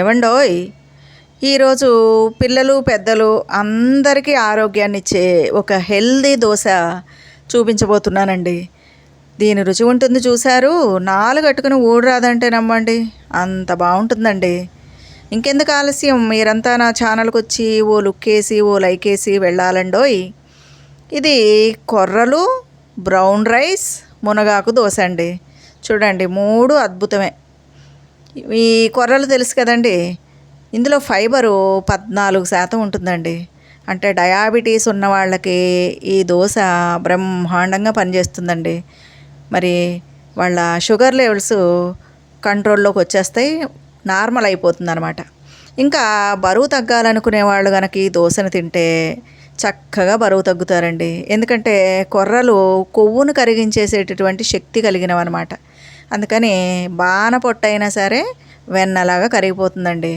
ఏవండోయ్ ఈరోజు పిల్లలు పెద్దలు అందరికీ ఆరోగ్యాన్ని ఇచ్చే ఒక హెల్దీ దోశ చూపించబోతున్నానండి. దీని రుచి ఉంటుంది చూశారు, నాలుగు అట్టుకుని ఊడు రాదంటే నమ్మండి, అంత బాగుంటుందండి. ఇంకెందుకు ఆలస్యం, మీరంతా నా ఛానల్కి వచ్చి ఓ లుక్ వేసి ఓ లైక్ వేసి వెళ్ళాలండోయ్. ఇది కొర్రలు, బ్రౌన్ రైస్, మునగాకు దోశ అండి. చూడండి, మూడు అద్భుతమే. ఈ కొర్రలు తెలుసు కదండి, ఇందులో ఫైబరు 14% ఉంటుందండి. అంటే డయాబెటీస్ ఉన్న వాళ్ళకి ఈ దోశ బ్రహ్మాండంగా పనిచేస్తుందండి. మరి వాళ్ళ షుగర్ లెవెల్స్ కంట్రోల్లోకి వచ్చేస్తాయి, నార్మల్ అయిపోతుంది అనమాట. ఇంకా బరువు తగ్గాలనుకునే వాళ్ళు కనుక ఈ దోశను తింటే చక్కగా బరువు తగ్గుతారండి. ఎందుకంటే కొర్రలు కొవ్వును కరిగించేసేటటువంటి శక్తి కలిగినవన్నమాట. అందుకని బాన పొట్టైనా సరే వెన్నలాగా కరిగిపోతుందండి.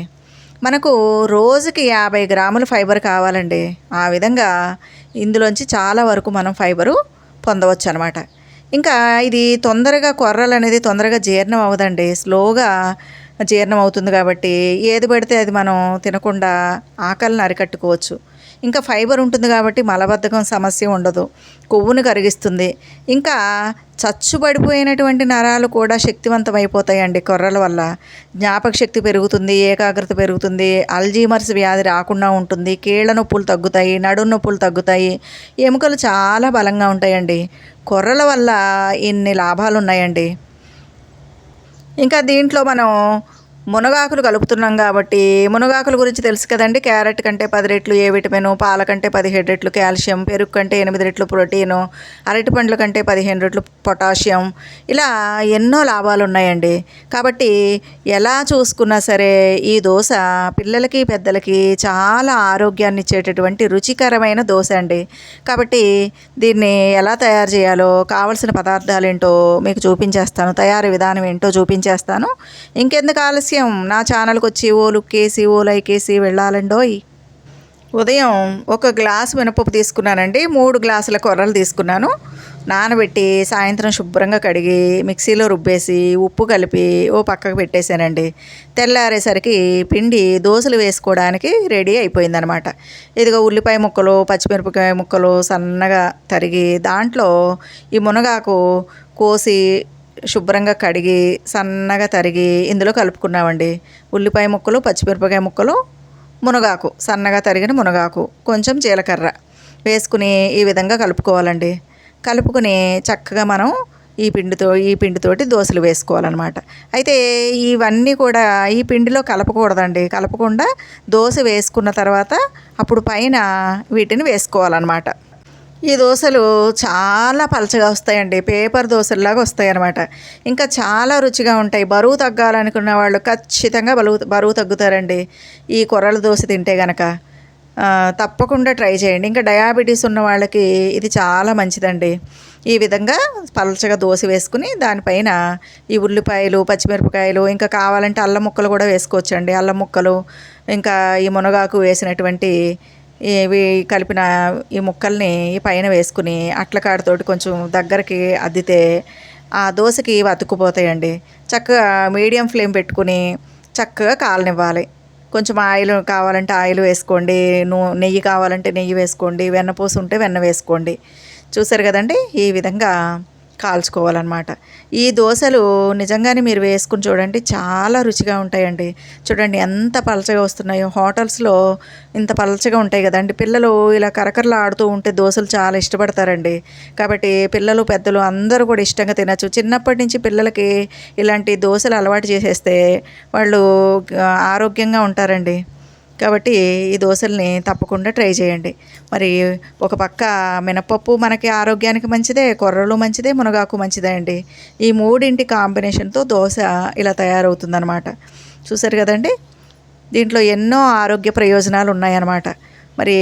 మనకు రోజుకి 50 గ్రాముల ఫైబర్ కావాలండి. ఆ విధంగా ఇందులోంచి చాలా వరకు మనం ఫైబరు పొందవచ్చు అనమాట. ఇంకా ఇది తొందరగా కొర్రలు అనేది తొందరగా జీర్ణం అవ్వదండి, స్లోగా జీర్ణం అవుతుంది. కాబట్టి ఏది పడితే అది మనం తినకుండా ఆకలిని అరికట్టుకోవచ్చు. ఇంకా ఫైబర్ ఉంటుంది కాబట్టి మలబద్ధకం సమస్య ఉండదు, కొవ్వును కరిగిస్తుంది. ఇంకా చచ్చుబడిపోయినటువంటి నరాలు కూడా శక్తివంతమైపోతాయండి కొర్రల వల్ల. జ్ఞాపక శక్తి పెరుగుతుంది, ఏకాగ్రత పెరుగుతుంది, అల్జీమర్స్ వ్యాధి రాకుండా ఉంటుంది, కీళ్ళ నొప్పులు తగ్గుతాయి, నడుము నొప్పులు తగ్గుతాయి, ఎముకలు చాలా బలంగా ఉంటాయండి. కొర్రల వల్ల ఇన్ని లాభాలు ఉన్నాయండి. ఇంకా దీంట్లో మనం మునగాకులు కలుపుతున్నాం కాబట్టి మునగాకుల గురించి తెలుసు కదండి. క్యారెట్ కంటే 10 రెట్లు ఏ విటమిన్, పాల కంటే 17 రెట్లు కాల్షియం, పెరుగు కంటే 8 రెట్లు ప్రోటీను, అరటి పండ్ల కంటే 15 రెట్లు పొటాషియం, ఇలా ఎన్నో లాభాలు ఉన్నాయండి. కాబట్టి ఎలా చూసుకున్నా సరే ఈ దోశ పిల్లలకి పెద్దలకి చాలా ఆరోగ్యాన్ని ఇచ్చేటటువంటి రుచికరమైన దోశ అండి. కాబట్టి దీన్ని ఎలా తయారు చేయాలో, కావలసిన పదార్థాలు ఏంటో మీకు చూపించేస్తాను, తయారీ విధానం ఏంటో చూపించేస్తాను. ఇంకెందుకు ఆలస్యం, నా ఛానల్కి వచ్చి ఓ లుక్ వేసి ఓ లైక్ వేసి వెళ్ళాలండోయ్. ఉదయం 1 గ్లాసు మినపప్పు తీసుకున్నానండి, 3 గ్లాసుల కొర్రలు తీసుకున్నాను. నానబెట్టి సాయంత్రం శుభ్రంగా కడిగి మిక్సీలో రుబ్బేసి ఉప్పు కలిపి ఓ పక్కకు పెట్టేశానండి. తెల్లారేసరికి పిండి దోశలు వేసుకోవడానికి రెడీ అయిపోయిందనమాట. ఇదిగో ఉల్లిపాయ ముక్కలు, పచ్చిమిరపకాయ ముక్కలు సన్నగా తరిగి దాంట్లో ఈ మునగాకు కోసి శుభ్రంగా కడిగి సన్నగా తరిగి ఇందులో కలుపుకున్నామండి. ఉల్లిపాయ ముక్కలు, పచ్చిమిరపకాయ ముక్కలు, మునగాకు, సన్నగా తరిగిన మునగాకు, కొంచెం జీలకర్ర వేసుకుని ఈ విధంగా కలుపుకోవాలండి. కలుపుకొని చక్కగా మనం ఈ పిండితోటి దోశలు వేసుకోవాలన్నమాట. అయితే ఇవన్నీ కూడా ఈ పిండిలో కలపకూడదండి. కలపకుండా దోశ వేసుకున్న తర్వాత అప్పుడు పైన వీటిని వేసుకోవాలన్నమాట. ఈ దోశలు చాలా పలచగా వస్తాయండి, పేపర్ దోశల్లాగా వస్తాయి అన్నమాట. ఇంకా చాలా రుచిగా ఉంటాయి. బరువు తగ్గాలనుకున్న వాళ్ళు ఖచ్చితంగా బరువు తగ్గుతారండి ఈ కొర్రల దోశ తింటే గనక. తప్పకుండా ట్రై చేయండి. ఇంకా డయాబెటీస్ ఉన్న వాళ్ళకి ఇది చాలా మంచిదండి. ఈ విధంగా పలచగా దోశ వేసుకుని దానిపైన ఈ ఉల్లిపాయలు, పచ్చిమిరపకాయలు, ఇంకా కావాలంటే అల్లం ముక్కలు కూడా వేసుకోవచ్చండి. అల్లం ముక్కలు, ఇంకా ఈ మునగాకు వేసినటువంటి ఇవి కలిపిన ఈ ముక్కల్ని పైన వేసుకుని అట్లకాడతోటి కొంచెం దగ్గరికి అద్దితే ఆ దోశకి అతుక్కుపోతాయండి. చక్కగా మీడియం ఫ్లేమ్ పెట్టుకుని చక్కగా కాలనివ్వాలి. కొంచెం ఆయిల్ కావాలంటే ఆయిల్ వేసుకోండి, నెయ్యి కావాలంటే నెయ్యి వేసుకోండి, వెన్నపూస ఉంటే వెన్న వేసుకోండి. చూసారు కదండి, ఈ విధంగా కాల్చుకోవాలన్నమాట. ఈ దోశలు నిజంగానే మీరు వేసుకుని చూడండి, చాలా రుచిగా ఉంటాయండి. చూడండి ఎంత పలచగా వస్తున్నాయో. హోటల్స్లో ఇంత పలచగా ఉంటాయి కదండి. పిల్లలు ఇలా కరకరలు ఆడుతూ ఉంటే దోశలు చాలా ఇష్టపడతారండి. కాబట్టి పిల్లలు పెద్దలు అందరూ కూడా ఇష్టంగా తినచ్చు. చిన్నప్పటి నుంచి పిల్లలకి ఇలాంటి దోశలు అలవాటు చేసేస్తే వాళ్ళు ఆరోగ్యంగా ఉంటారండి. కాబట్టి ఈ దోశల్ని తప్పకుండా ట్రై చేయండి. మరి ఒక పక్క మినపప్పు మనకి ఆరోగ్యానికి మంచిదే, కొర్రలు మంచిదే, మునగాకు మంచిదే అండి. ఈ మూడింటి కాంబినేషన్తో దోశ ఇలా తయారవుతుందన్నమాట. చూసారు కదండి, దీంట్లో ఎన్నో ఆరోగ్య ప్రయోజనాలు ఉన్నాయన్నమాట. మరి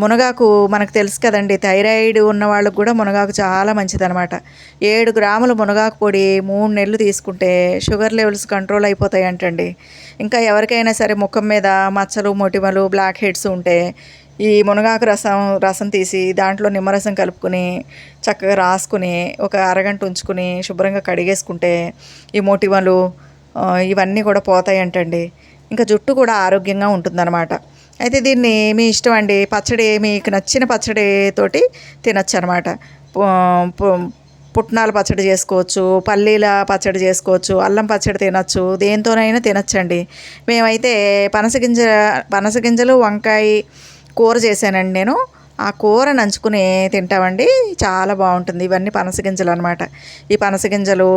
మునగాకు మనకు తెలుసు కదండి, థైరాయిడ్ ఉన్న వాళ్ళకు కూడా మునగాకు చాలా మంచిదన్నమాట. 7 గ్రాముల మునగాకు పొడి 3 నెలలు తీసుకుంటే షుగర్ లెవెల్స్ కంట్రోల్ అయిపోతాయి అంటండి. ఇంకా ఎవరికైనా సరే ముఖం మీద మచ్చలు, మొటిమలు, బ్లాక్ హెడ్స్ ఉంటే ఈ మునగాకు రసం తీసి దాంట్లో నిమ్మరసం కలుపుకొని చక్కగా రాసుకుని ఒక అరగంట ఉంచుకుని శుభ్రంగా కడిగేసుకుంటే ఈ మొటిమలు, ఇవన్నీ కూడా పోతాయంటండి. ఇంకా జుట్టు కూడా ఆరోగ్యంగా ఉంటుందన్నమాట. అయితే దీన్ని మీ ఇష్టం అండి. పచ్చడి మీకు నచ్చిన పచ్చడి తోటి తినొచ్చు అనమాట. పుట్నాల పచ్చడి చేసుకోవచ్చు, పల్లీల పచ్చడి చేసుకోవచ్చు, అల్లం పచ్చడి తినచ్చు, దేంతోనైనా తినచ్చండి. మేమైతే పనసగింజలు వంకాయ కూర చేశానండి నేను. ఆ కూర నంచుకుని తింటామండి, చాలా బాగుంటుంది. ఇవన్నీ పనసగింజలు అనమాట. ఈ పనసగింజలు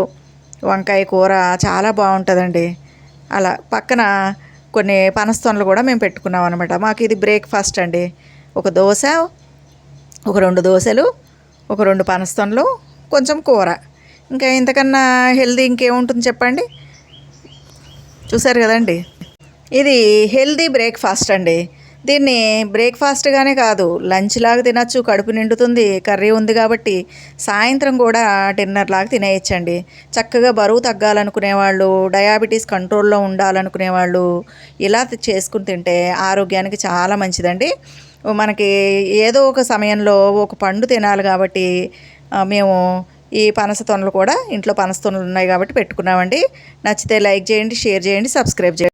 వంకాయ కూర చాలా బాగుంటుందండి. అలా పక్కన కొన్ని పనస్తొనలు కూడా మేము పెట్టుకున్నాం అనమాట. మాకు ఇది బ్రేక్ఫాస్ట్ అండి. ఒక దోశ, ఒక 2 దోశలు, ఒక 2 పనస్తొనలు, కొంచెం కూర. ఇంకా ఇంతకన్నా హెల్దీ ఇంకేముంటుంది చెప్పండి. చూసారు కదండి, ఇది హెల్దీ బ్రేక్ఫాస్ట్ అండి. దీన్ని బ్రేక్ఫాస్ట్గానే కాదు, లంచ్ లాగా తినచ్చు, కడుపు నిండుతుంది, కర్రీ ఉంది కాబట్టి. సాయంత్రం కూడా డిన్నర్ లాగా తినేయచ్చండి. చక్కగా బరువు తగ్గాలనుకునే వాళ్ళు, డయాబెటీస్ కంట్రోల్లో ఉండాలనుకునే వాళ్ళు ఇలా చేసుకుని తింటే ఆరోగ్యానికి చాలా మంచిదండి. మనకి ఏదో ఒక సమయంలో ఒక పండు తినాలి కాబట్టి మేము ఈ పనస తొనలు కూడా ఇంట్లో పనస తొనలు ఉన్నాయి కాబట్టి పెట్టుకున్నామండి. నచ్చితే లైక్ చేయండి, షేర్ చేయండి, సబ్స్క్రైబ్ చేయండి.